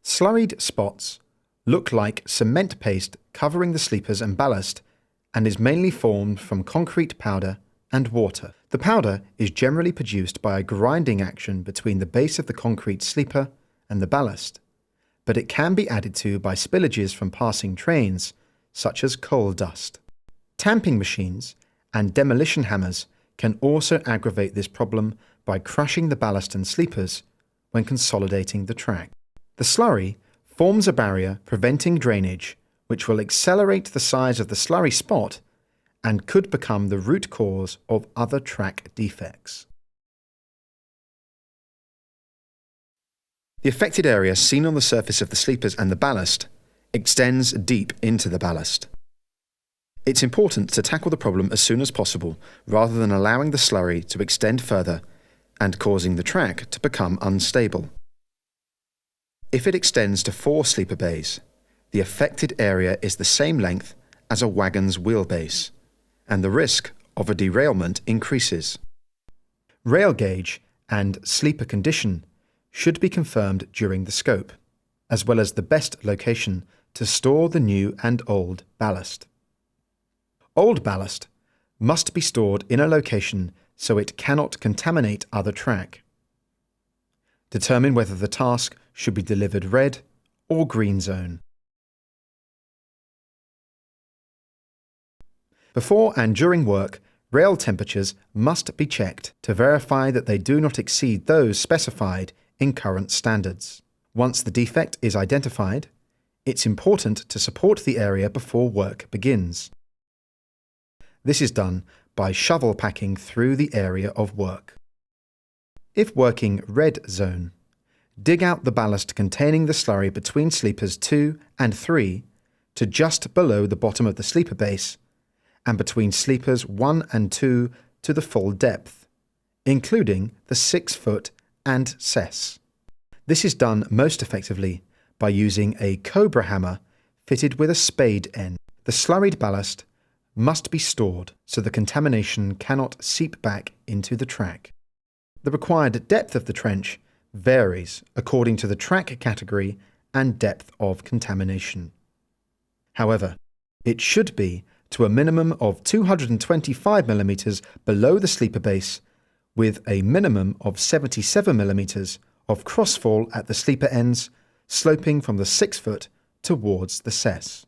Slurried spots look like cement paste covering the sleepers and ballast and is mainly formed from concrete powder and water. The powder is generally produced by a grinding action between the base of the concrete sleeper and the ballast, but it can be added to by spillages from passing trains, such as coal dust. Tamping machines and demolition hammers can also aggravate this problem by crushing the ballast and sleepers when consolidating the track. The slurry forms a barrier preventing drainage, which will accelerate the size of the slurry spot and could become the root cause of other track defects. The affected area seen on the surface of the sleepers and the ballast extends deep into the ballast. It's important to tackle the problem as soon as possible rather than allowing the slurry to extend further and causing the track to become unstable. If it extends to 4 sleeper bays, the affected area is the same length as a wagon's wheelbase, and the risk of a derailment increases. Rail gauge and sleeper condition should be confirmed during the scope, as well as the best location to store the new and old ballast. Old ballast must be stored in a location so it cannot contaminate other track. Determine whether the task should be delivered red or green zone. Before and during work, rail temperatures must be checked to verify that they do not exceed those specified in current standards. Once the defect is identified, it's important to support the area before work begins. This is done by shovel packing through the area of work. If working red zone, dig out the ballast containing the slurry between sleepers 2 and 3 to just below the bottom of the sleeper base and between sleepers 1 and 2 to the full depth, including the 6-foot and cess. This is done most effectively by using a cobra hammer fitted with a spade end. The slurried ballast must be stored so the contamination cannot seep back into the track. The required depth of the trench varies according to the track category and depth of contamination. However, it should be to a minimum of 225 mm below the sleeper base, with a minimum of 77 mm of crossfall at the sleeper ends, sloping from the 6-foot towards the cess.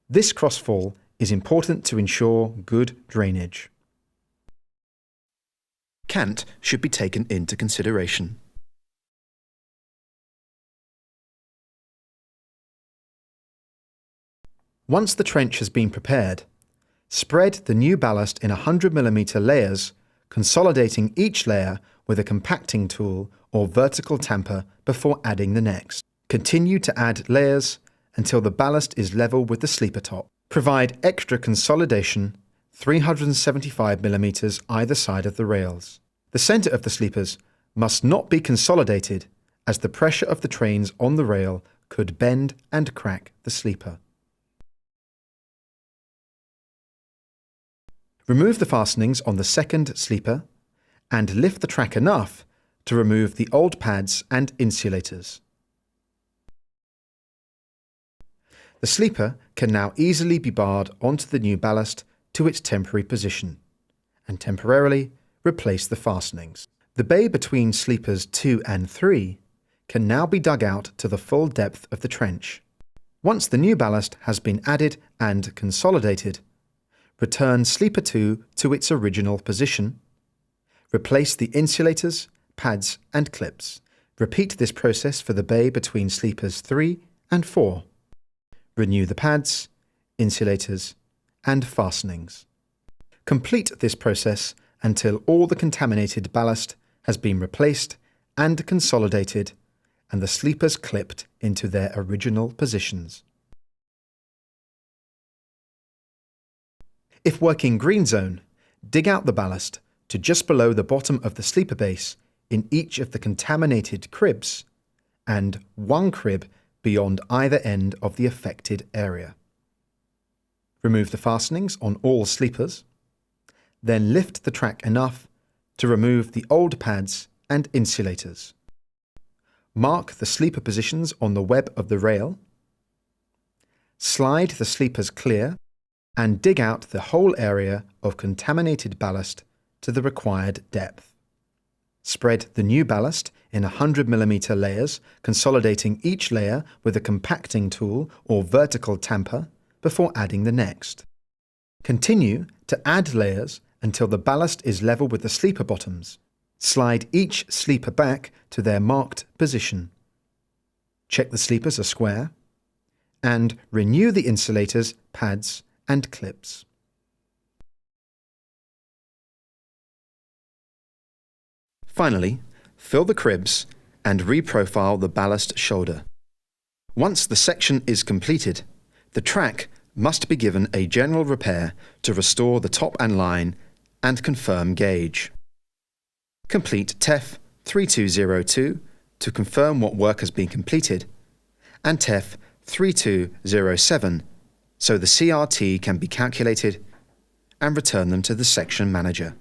This crossfall is important to ensure good drainage. Cant should be taken into consideration. Once the trench has been prepared, spread the new ballast in 100 mm layers, consolidating each layer with a compacting tool or vertical tamper before adding the next. Continue to add layers until the ballast is level with the sleeper top. Provide extra consolidation 375 mm either side of the rails. The centre of the sleepers must not be consolidated, as the pressure of the trains on the rail could bend and crack the sleeper. Remove the fastenings on the second sleeper and lift the track enough to remove the old pads and insulators. The sleeper can now easily be barred onto the new ballast to its temporary position and temporarily replace the fastenings. The bay between sleepers 2 and 3 can now be dug out to the full depth of the trench. Once the new ballast has been added and consolidated, return sleeper 2 to its original position. Replace the insulators, pads and clips. Repeat this process for the bay between sleepers 3 and 4. Renew the pads, insulators and fastenings. Complete this process until all the contaminated ballast has been replaced and consolidated and the sleepers clipped into their original positions. If working green zone, dig out the ballast to just below the bottom of the sleeper base in each of the contaminated cribs and 1 crib beyond either end of the affected area. Remove the fastenings on all sleepers, then lift the track enough to remove the old pads and insulators. Mark the sleeper positions on the web of the rail. Slide the sleepers clear and dig out the whole area of contaminated ballast to the required depth. Spread the new ballast in 100mm layers, consolidating each layer with a compacting tool or vertical tamper before adding the next. Continue to add layers until the ballast is level with the sleeper bottoms. Slide each sleeper back to their marked position. Check the sleepers are square, and renew the insulators, pads and clips. Finally, fill the cribs and reprofile the ballast shoulder. Once the section is completed, the track must be given a general repair to restore the top and line and confirm gauge. Complete TEF 3202 to confirm what work has been completed, and TEF 3207 so the CRT can be calculated, and return them to the section manager.